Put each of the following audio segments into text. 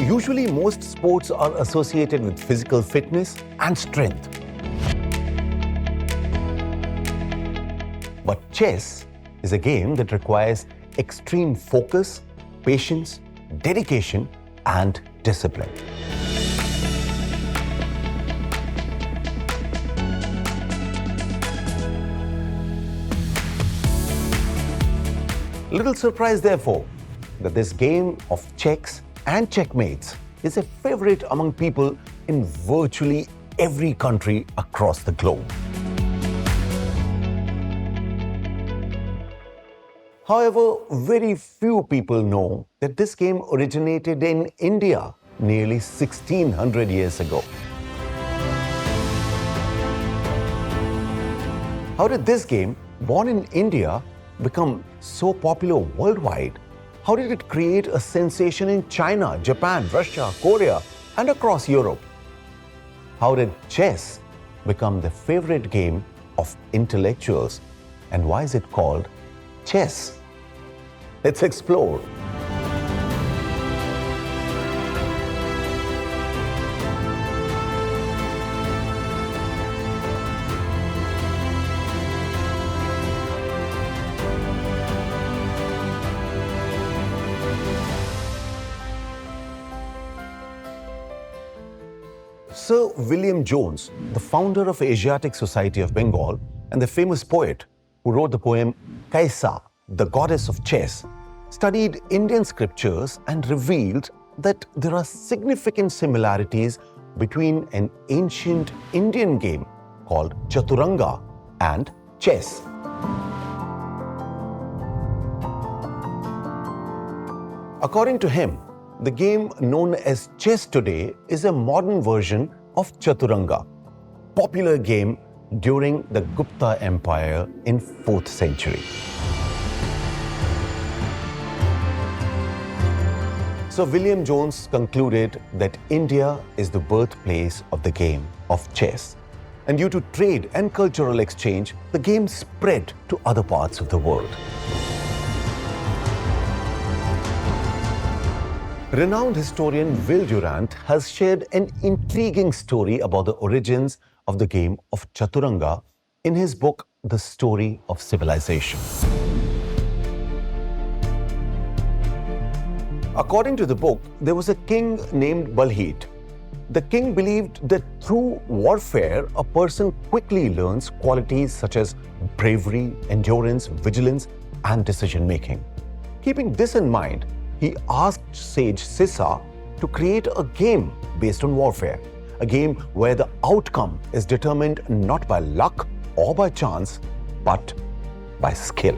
Usually, most sports are associated with physical fitness and strength. But chess is a game that requires extreme focus, patience, dedication, and discipline. Little surprise, therefore, that this game of checks and checkmates is a favorite among people in virtually every country across the globe. However, very few people know that this game originated in India nearly 1600 years ago. How did this game, born in India, become so popular worldwide? How did it create a sensation in China, Japan, Russia, Korea, and across Europe? How did chess become the favorite game of intellectuals? And why is it called chess? Let's explore. Sir William Jones, the founder of Asiatic Society of Bengal and the famous poet who wrote the poem Kaisa, the goddess of chess, studied Indian scriptures and revealed that there are significant similarities between an ancient Indian game called Chaturanga and chess. According to him, the game known as chess today is a modern version of Chaturanga, popular game during the Gupta Empire in 4th century. So William Jones concluded that India is the birthplace of the game of chess. And due to trade and cultural exchange, the game spread to other parts of the world. Renowned historian Will Durant has shared an intriguing story about the origins of the game of Chaturanga in his book, The Story of Civilization. According to the book, there was a king named Balhit. The king believed that through warfare, a person quickly learns qualities such as bravery, endurance, vigilance, and decision-making. Keeping this in mind, he asked Sage Sissa to create a game based on warfare, a game where the outcome is determined not by luck or by chance, but by skill.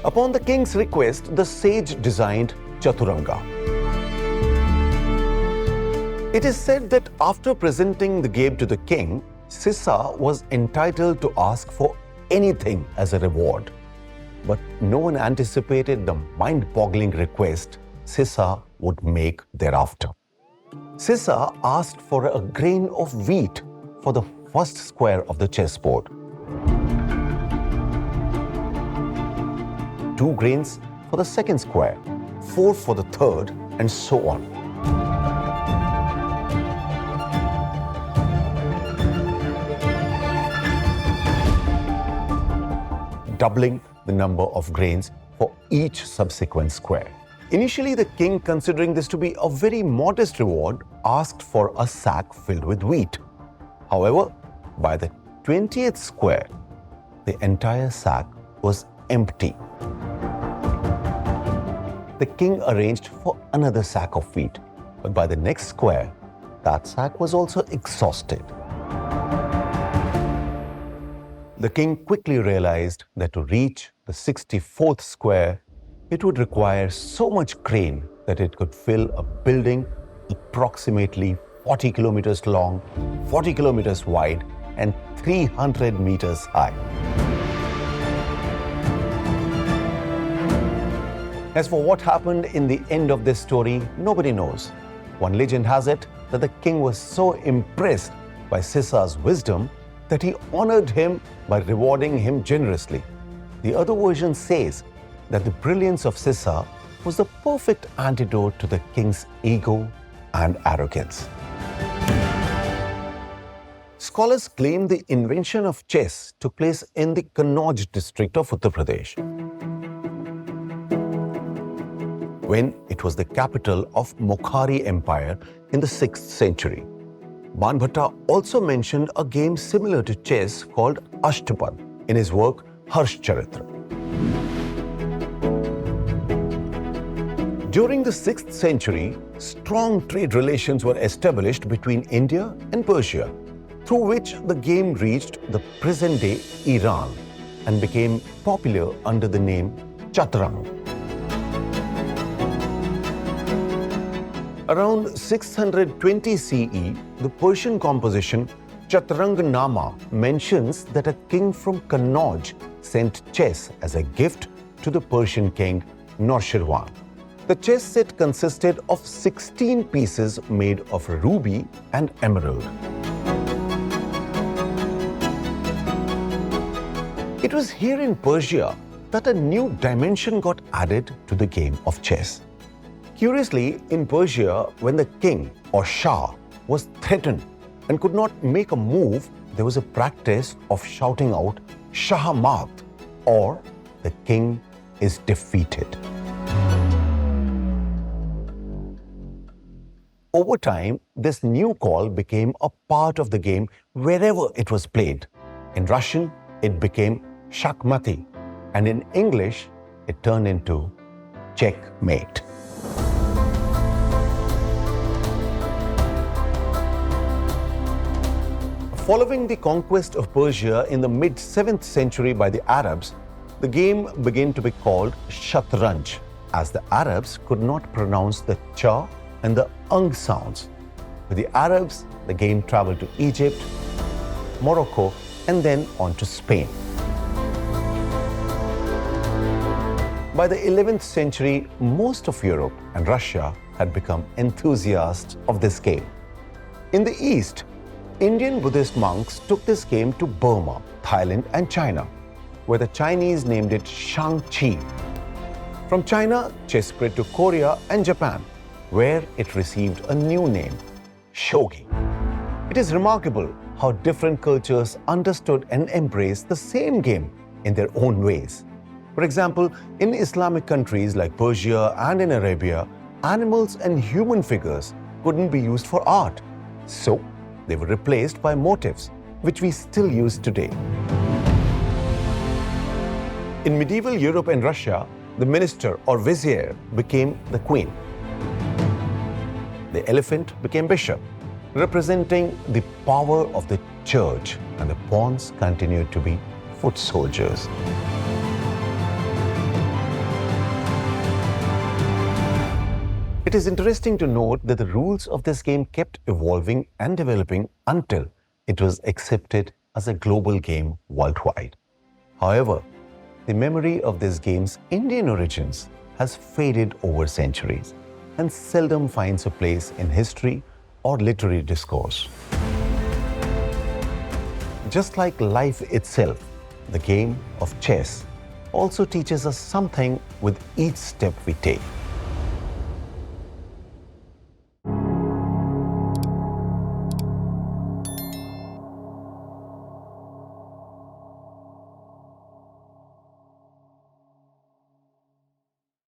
Upon the king's request, the sage designed Chaturanga. It is said that after presenting the game to the king, Sissa was entitled to ask for anything as a reward. But no one anticipated the mind-boggling request Sissa would make thereafter. Sissa asked for a grain of wheat for the first square of the chessboard, 2 grains for the second square, 4 for the third, and so on. Doubling the number of grains for each subsequent square. Initially, the king, considering this to be a very modest reward, asked for a sack filled with wheat. However, by the 20th square, the entire sack was empty. The king arranged for another sack of wheat, but by the next square, that sack was also exhausted. The king quickly realized that to reach the 64th square, it would require so much grain that it could fill a building approximately 40 kilometers long, 40 kilometers wide, and 300 meters high. As for what happened in the end of this story, nobody knows. One legend has it that the king was so impressed by Sissa's wisdom that he honored him by rewarding him generously. The other version says that the brilliance of Sissa was the perfect antidote to the king's ego and arrogance. Scholars claim the invention of chess took place in the Kannauj district of Uttar Pradesh, when it was the capital of Gupta Empire in the 6th century. Banbhatta also mentioned a game similar to chess called Ashtapad in his work Harshcharitra. During the 6th century, strong trade relations were established between India and Persia, through which the game reached the present-day Iran and became popular under the name Chaturanga. Around 620 CE, the Persian composition Chaturanga mentions that a king from Kannauj sent chess as a gift to the Persian king Noshirwan. The chess set consisted of 16 pieces made of ruby and emerald. It was here in Persia that a new dimension got added to the game of chess. Curiously, in Persia, when the king or Shah was threatened and could not make a move, there was a practice of shouting out Shah Maat, or the king is defeated. Over time, this new call became a part of the game wherever it was played. In Russian, it became Checkmate, and in English, it turned into Checkmate. Following the conquest of Persia in the mid-7th century by the Arabs, the game began to be called Shatranj, as the Arabs could not pronounce the cha and the ang sounds. With the Arabs, the game traveled to Egypt, Morocco, and then on to Spain. By the 11th century, most of Europe and Russia had become enthusiasts of this game. In the East, Indian Buddhist monks took this game to Burma, Thailand, and China, where the Chinese named it Shang-Chi. From China, chess spread to Korea and Japan, where it received a new name, shogi. It is remarkable how different cultures understood and embraced the same game in their own ways. For example, in Islamic countries like Persia and in Arabia, animals and human figures couldn't be used for art. So, they were replaced by motifs, which we still use today. In medieval Europe and Russia, the minister or vizier became the queen. The elephant became bishop, representing the power of the church, and the pawns continued to be foot soldiers. It is interesting to note that the rules of this game kept evolving and developing until it was accepted as a global game worldwide. However, the memory of this game's Indian origins has faded over centuries and seldom finds a place in history or literary discourse. Just like life itself, the game of chess also teaches us something with each step we take.